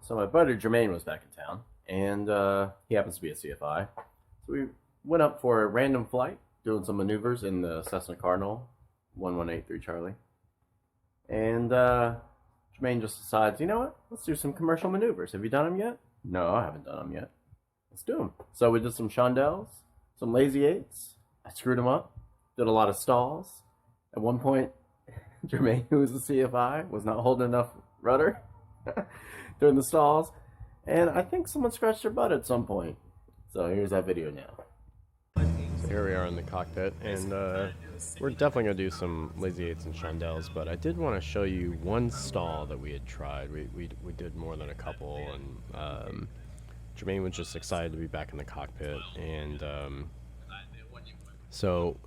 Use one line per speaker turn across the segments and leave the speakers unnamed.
So my buddy Jermaine was back in town, and he happens to be a CFI. So we went up for a random flight, doing some maneuvers in the Cessna Cardinal 1183 Charlie. And Jermaine just decides, you know what? Let's do some commercial maneuvers. Have you done them yet? No, I haven't done them yet. Let's do them. So we did some Chandelles, some lazy eights. I screwed them up. Did a lot of stalls. At one point, Jermaine, who was a CFI, was not holding enough rudder during the stalls, and I think someone scratched their butt at some point. So here's that video now.
So here we are in the cockpit, and we're definitely going to do some lazy eights and chandelles, but I did want to show you one stall that we had tried. We did more than a couple, and Jermaine was just excited to be back in the cockpit, and so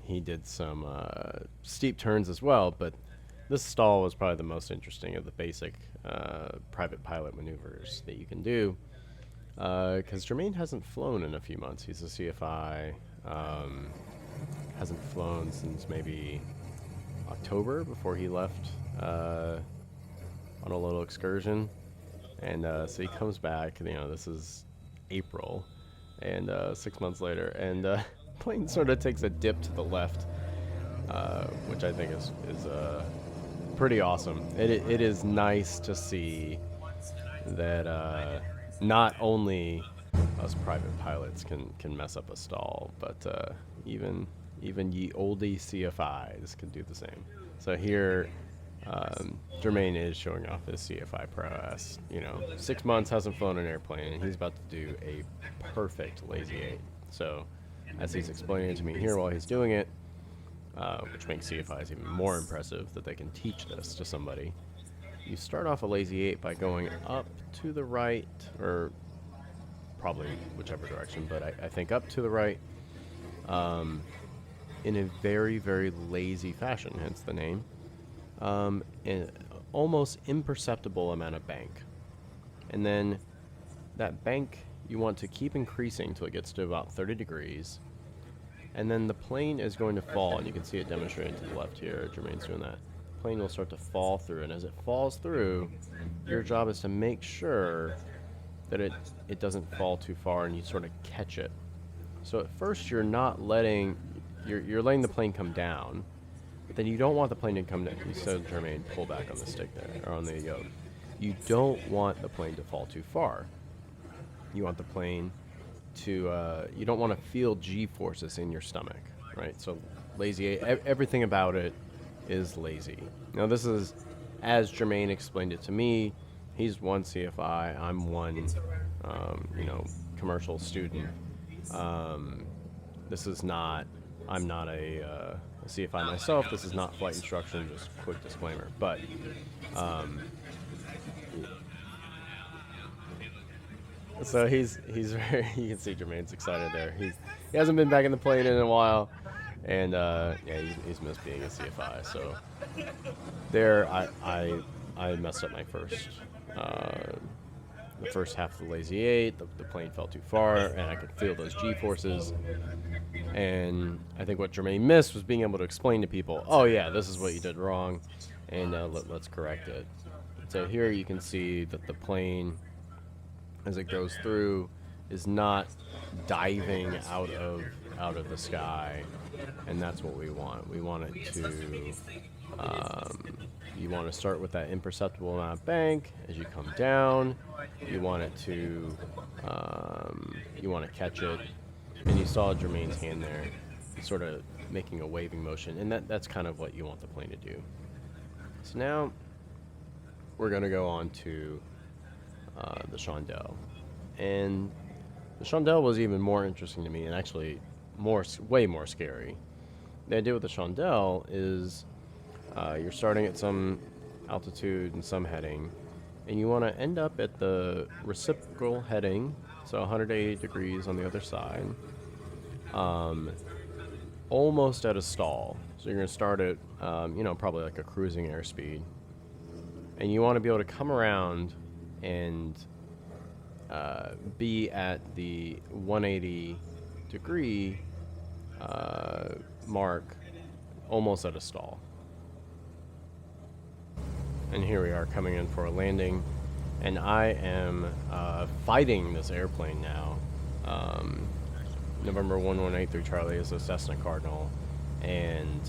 he did some steep turns as well, but this stall was probably the most interesting of the basic private pilot maneuvers that you can do, because Jermaine hasn't flown in a few months. He's a CFI, hasn't flown since maybe October, before he left on a little excursion, and so he comes back, you know, this is April, and 6 months later, and plane sort of takes a dip to the left, which I think is pretty awesome. It is nice to see that not only us private pilots can mess up a stall, but even ye oldie CFIs can do the same. So here, Jermaine is showing off his CFI prowess. You know, 6 months, hasn't flown an airplane, and he's about to do a perfect lazy eight. So as he's explaining it to me here while he's doing it, which makes CFIs even more impressive that they can teach this to somebody. You start off a lazy eight by going up to the right, or probably whichever direction, but I think up to the right, in a very, very lazy fashion, hence the name, an almost imperceptible amount of bank. And then that bank you want to keep increasing till it gets to about 30 degrees. And then the plane is going to fall, and you can see it demonstrated to the left here. Jermaine's doing that. The plane will start to fall through, and as it falls through, your job is to make sure that it doesn't fall too far, and you sort of catch it. So at first you're not letting, you're letting the plane come down, but then you don't want the plane to come down. You said, Jermaine, pull back on the stick there, or on the yoke. You don't want the plane to fall too far. You want the plane to, you don't want to feel G-forces in your stomach, right? So lazy, everything about it is lazy. Now this is, as Jermaine explained it to me, he's one CFI, I'm one, you know, commercial student. This is not, I'm not a CFI myself, this is not flight instruction, just quick disclaimer, but, so he's very, you can see Jermaine's excited there. He hasn't been back in the plane in a while, and yeah, he's missed being a CFI. So there, I messed up my first, the first half of the lazy eight. The plane fell too far, and I could feel those G-forces. And I think what Jermaine missed was being able to explain to people, oh yeah, this is what you did wrong, and let's correct it. So here you can see that the plane, as it goes through, is not diving out of the sky, and that's what we want. We want it to, you want to start with that imperceptible amount of bank. As you come down, you want it to, you want to catch it, and you saw Jermaine's hand there, sort of making a waving motion, and that's kind of what you want the plane to do. So now we're going to go on to the Chandelle, and the Chandelle was even more interesting to me, and actually way more scary. The idea with the Chandelle is you're starting at some altitude and some heading, and you want to end up at the reciprocal heading, so 180 degrees on the other side, almost at a stall. So you're going to start at you know, probably like a cruising airspeed, and you want to be able to come around and be at the 180 degree mark, almost at a stall. And here we are coming in for a landing, and I am fighting this airplane now. November 1183 Charlie is a Cessna Cardinal, and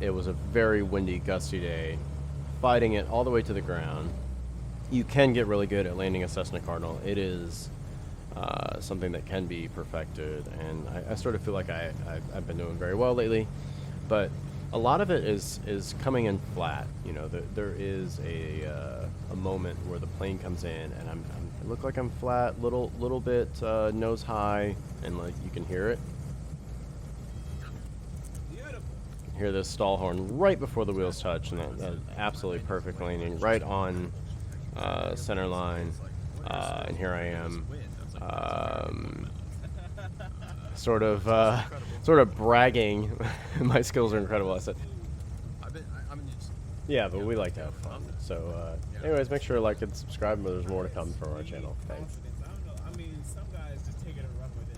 it was a very windy, gusty day. Fighting it all the way to the ground. You can get really good at landing a Cessna Cardinal. It is something that can be perfected, and I sort of feel like I've been doing very well lately, but a lot of it is coming in flat. You know, there is a moment where the plane comes in, and I look like I'm flat, little bit nose high, and like you can hear it. You can hear this stall horn right before the wheels touch, and that's absolutely perfect landing right on center line, and here I am, sort of bragging. My skills are incredible. I said, yeah, but we like to have fun. So, anyways, make sure to like and subscribe. There's more to come from our channel. Thanks.
I mean, some guys just take it and run with it.